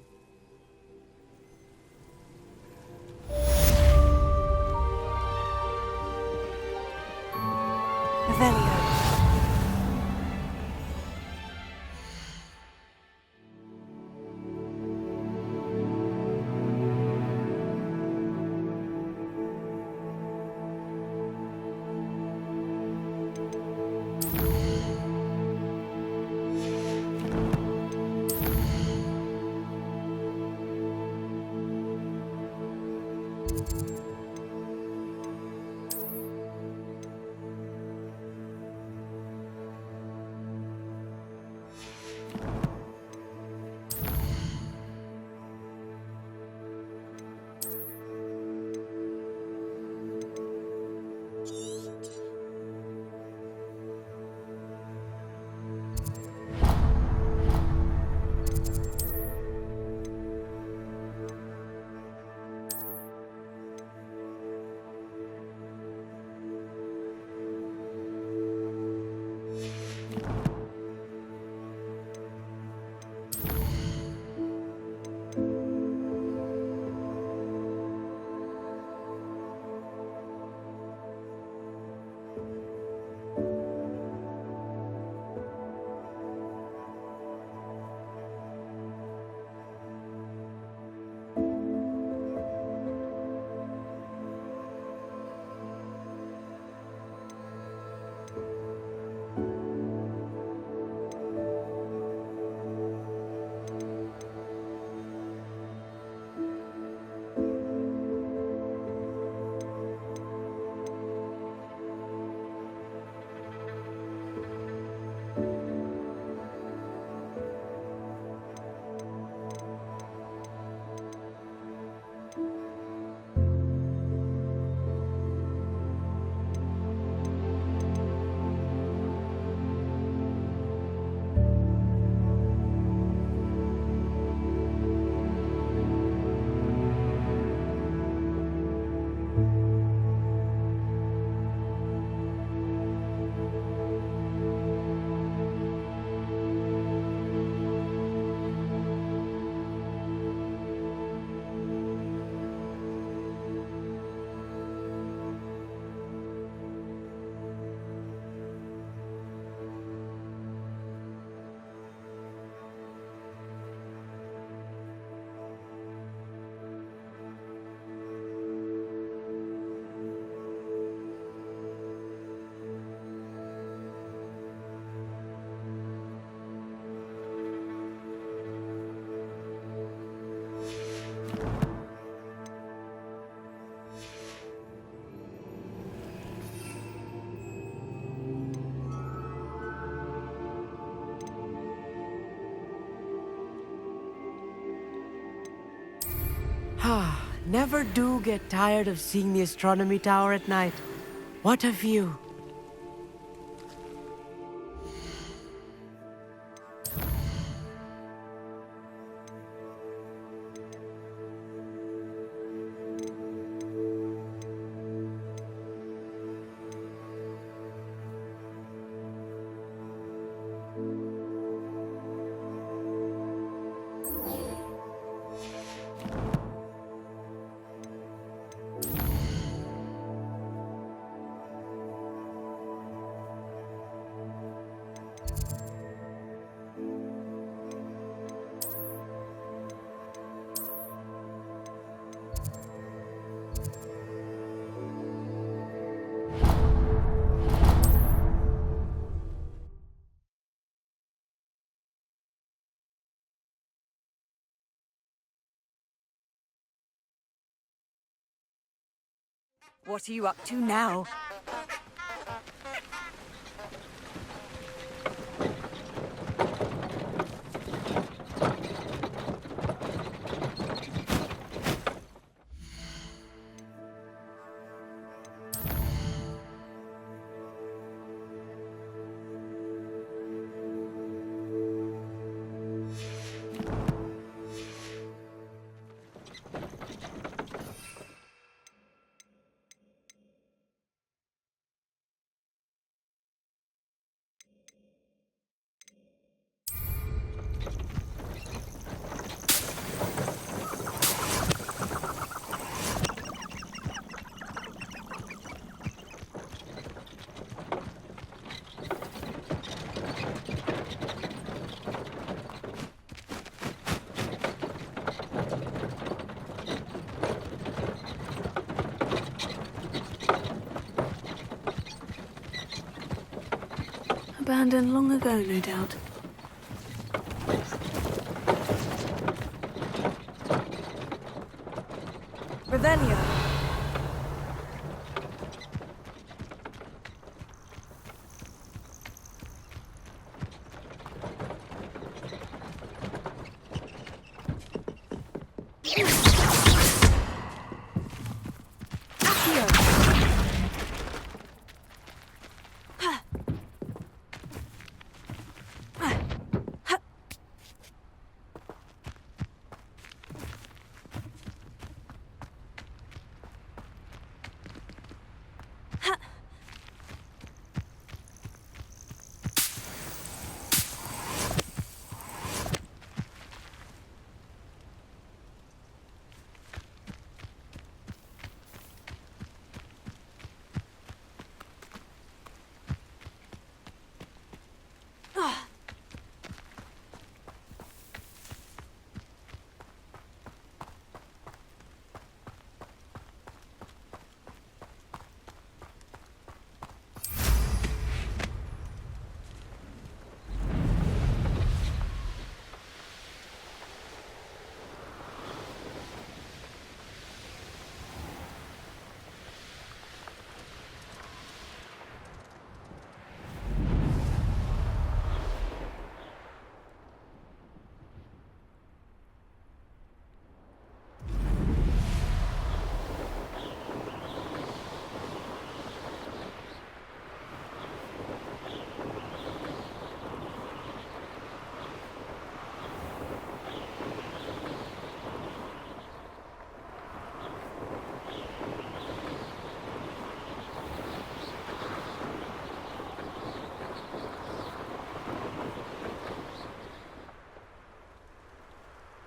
Revelio. Never do get tired of seeing the astronomy tower at night. What a view. What are you up to now? Abandoned long ago, no doubt. Revelio.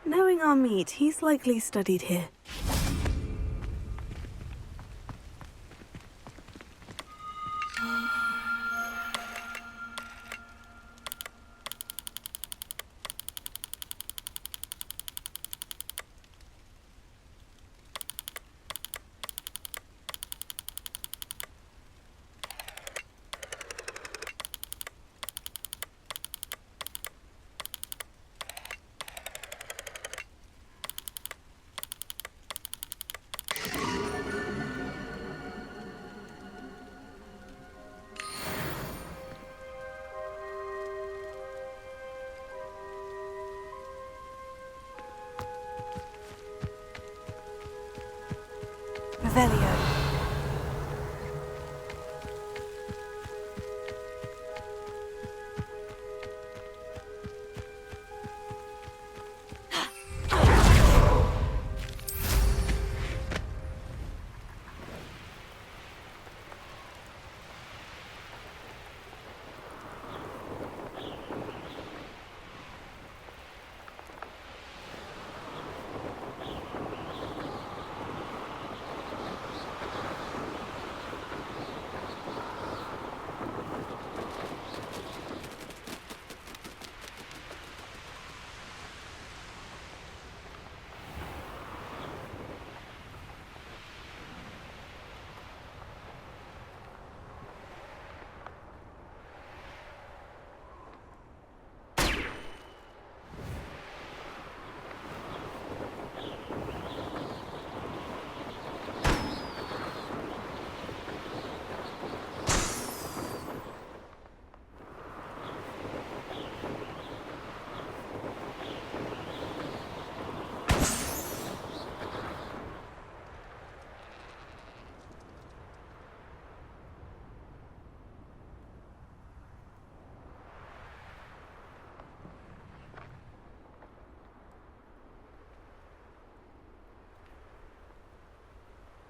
Knowing our meat, he's likely studied here. Revelio.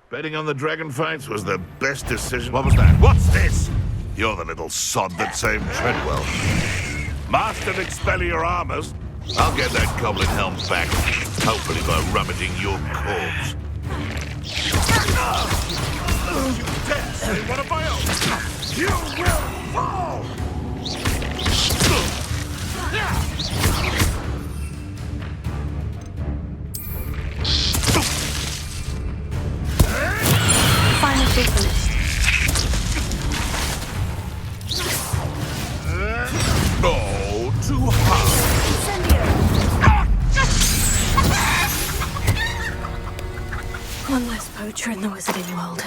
Betting on the dragon fights was the best decision. What was that? What's this? You're the little sod that saved Treadwell. Master Expelliarmus. I'll get that goblin helm back, hopefully by rummaging your corpse. You dare say one of my own! You will fall! Final business. too hard. One less poacher in the wizarding world.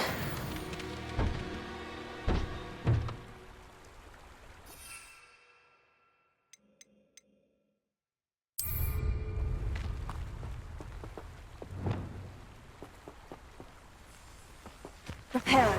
Prepare.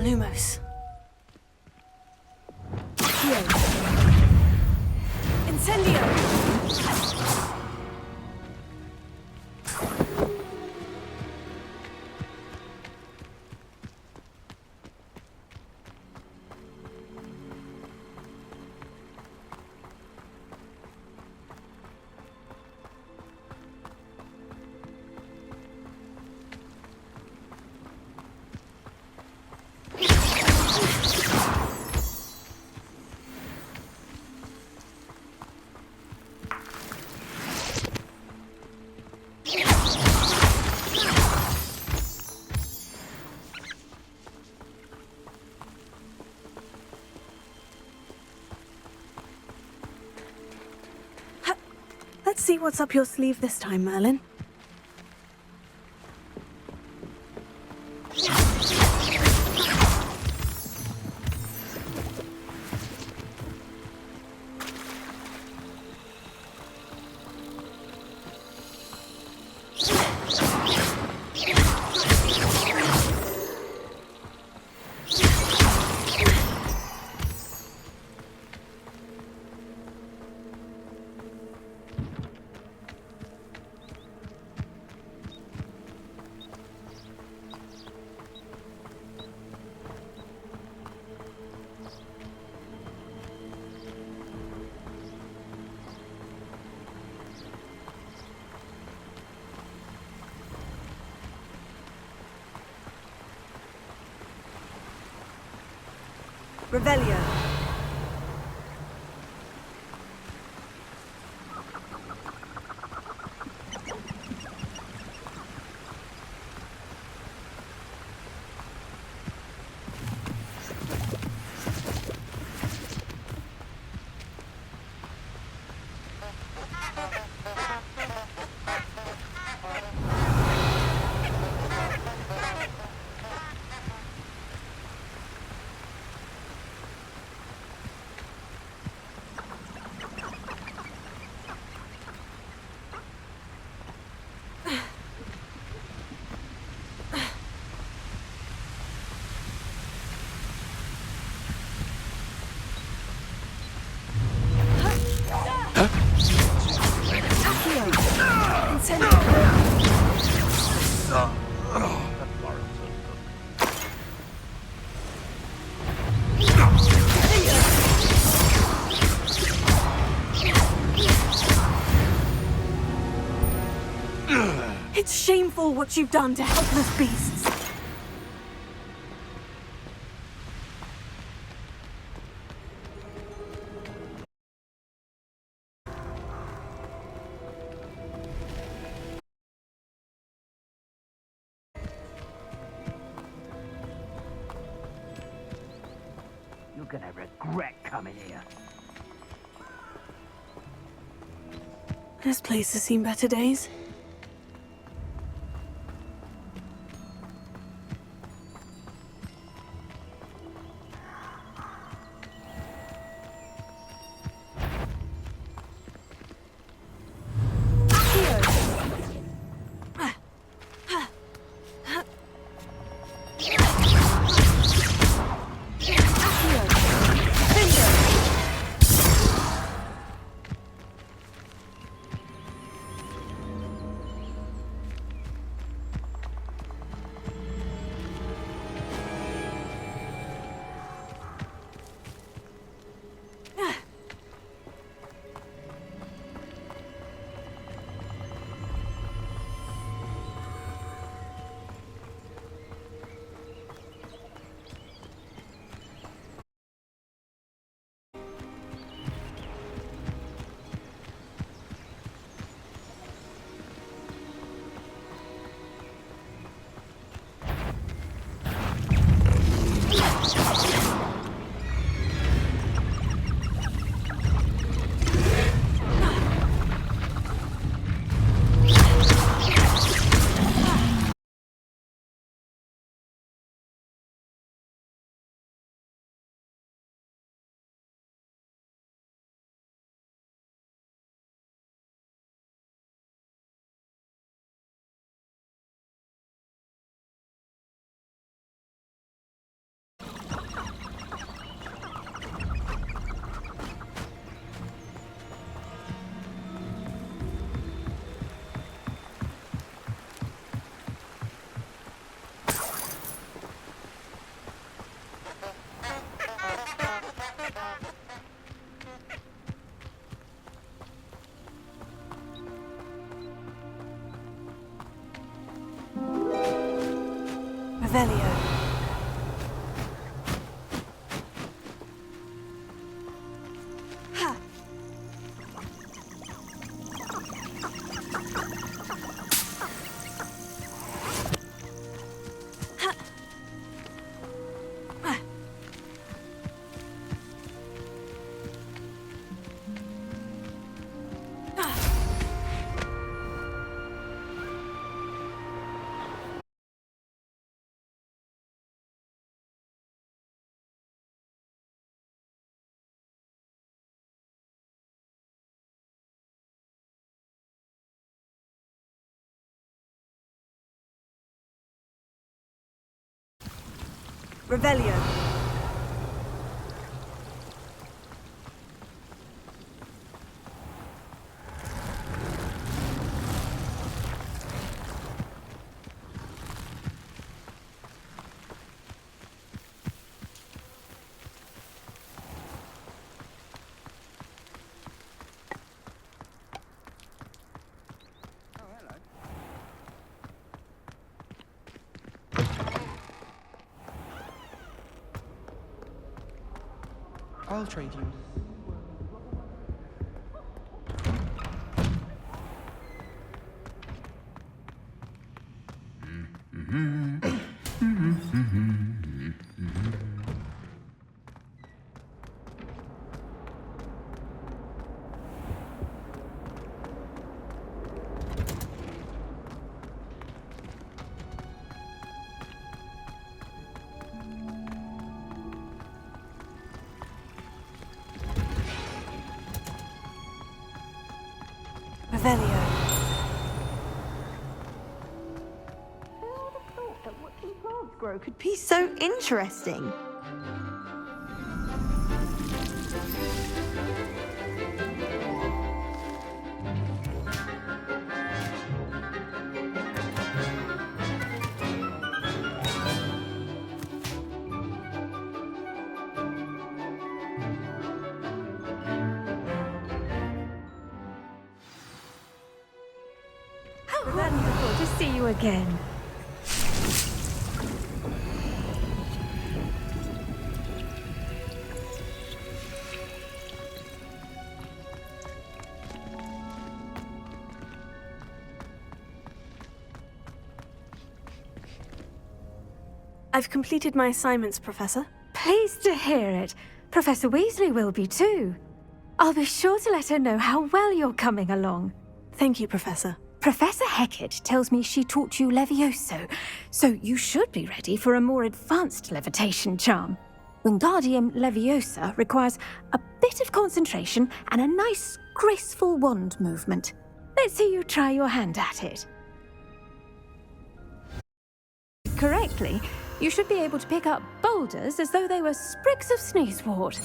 Lumos. Incendio! Let's see what's up your sleeve this time, Merlin. Revelio. It's shameful what you've done to helpless beasts. You're gonna regret coming here. This place has seen better days. Revelio. Revelio. I'll trade you. Revelio. That watching plants grow could be so interesting. How horrible to to see you again. I've completed my assignments, Professor. Pleased to hear it. Professor Weasley will be too. I'll be sure to let her know how well you're coming along. Thank you, Professor. Professor Hecat tells me she taught you Levioso, so you should be ready for a more advanced levitation charm. Wingardium Leviosa requires a bit of concentration and a nice, graceful wand movement. Let's see you try your hand at it. Correctly, you should be able to pick up boulders as though they were sprigs of sneezewort.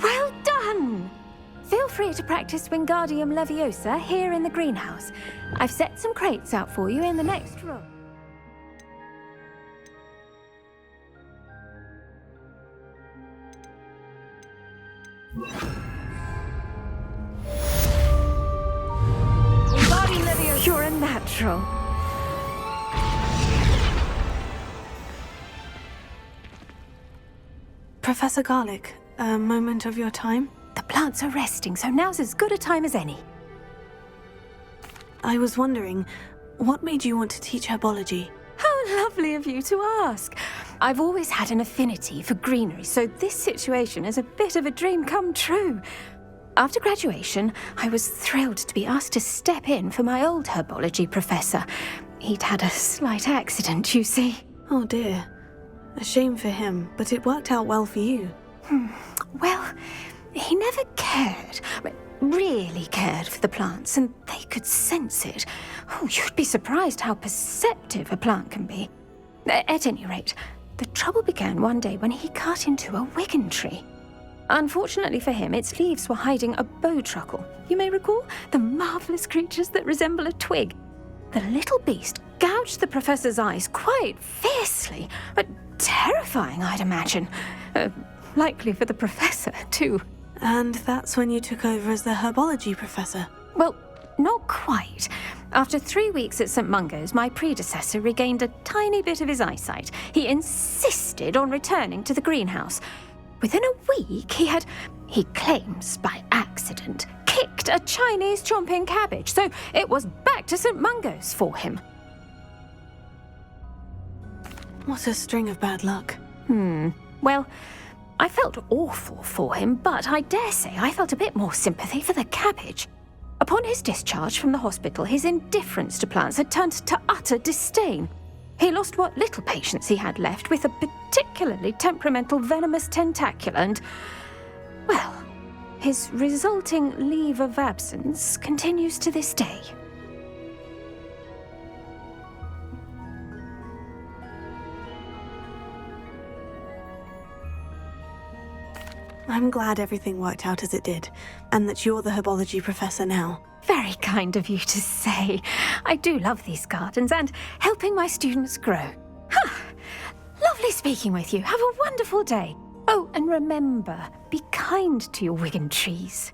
Well done! Feel free to practice Wingardium Leviosa here in the greenhouse. I've set some crates out for you in the next room. Wingardium Leviosa! You're a natural. Professor Garlick, a moment of your time? The plants are resting, so now's as good a time as any. I was wondering, what made you want to teach herbology? How lovely of you to ask. I've always had an affinity for greenery, so this situation is a bit of a dream come true. After graduation, I was thrilled to be asked to step in for my old herbology professor. He'd had a slight accident, you see. Oh dear. A shame for him, but it worked out well for you. Well, he never cared, really cared for the plants, and they could sense it. Oh, you'd be surprised how perceptive a plant can be. At any rate, the trouble began one day when he cut into a wigan tree. Unfortunately for him, its leaves were hiding a bowtruckle. You may recall the marvellous creatures that resemble a twig. The little beast gouged the professor's eyes quite fiercely, but terrifying, I'd imagine. Likely for the professor, too. And that's when you took over as the herbology professor? Well, not quite. After 3 weeks at St. Mungo's, my predecessor regained a tiny bit of his eyesight. He insisted on returning to the greenhouse. Within a week, he claims by accident, kicked a Chinese chomping cabbage, so it was back to St. Mungo's for him. What a string of bad luck. Well, I felt awful for him, but I dare say I felt a bit more sympathy for the cabbage. Upon his discharge from the hospital, his indifference to plants had turned to utter disdain. He lost what little patience he had left with a particularly temperamental venomous tentacula and, well, his resulting leave of absence continues to this day. I'm glad everything worked out as it did, and that you're the herbology professor now. Very kind of you to say. I do love these gardens and helping my students grow. Lovely speaking with you. Have a wonderful day. Oh, and remember, be kind to your wigan trees.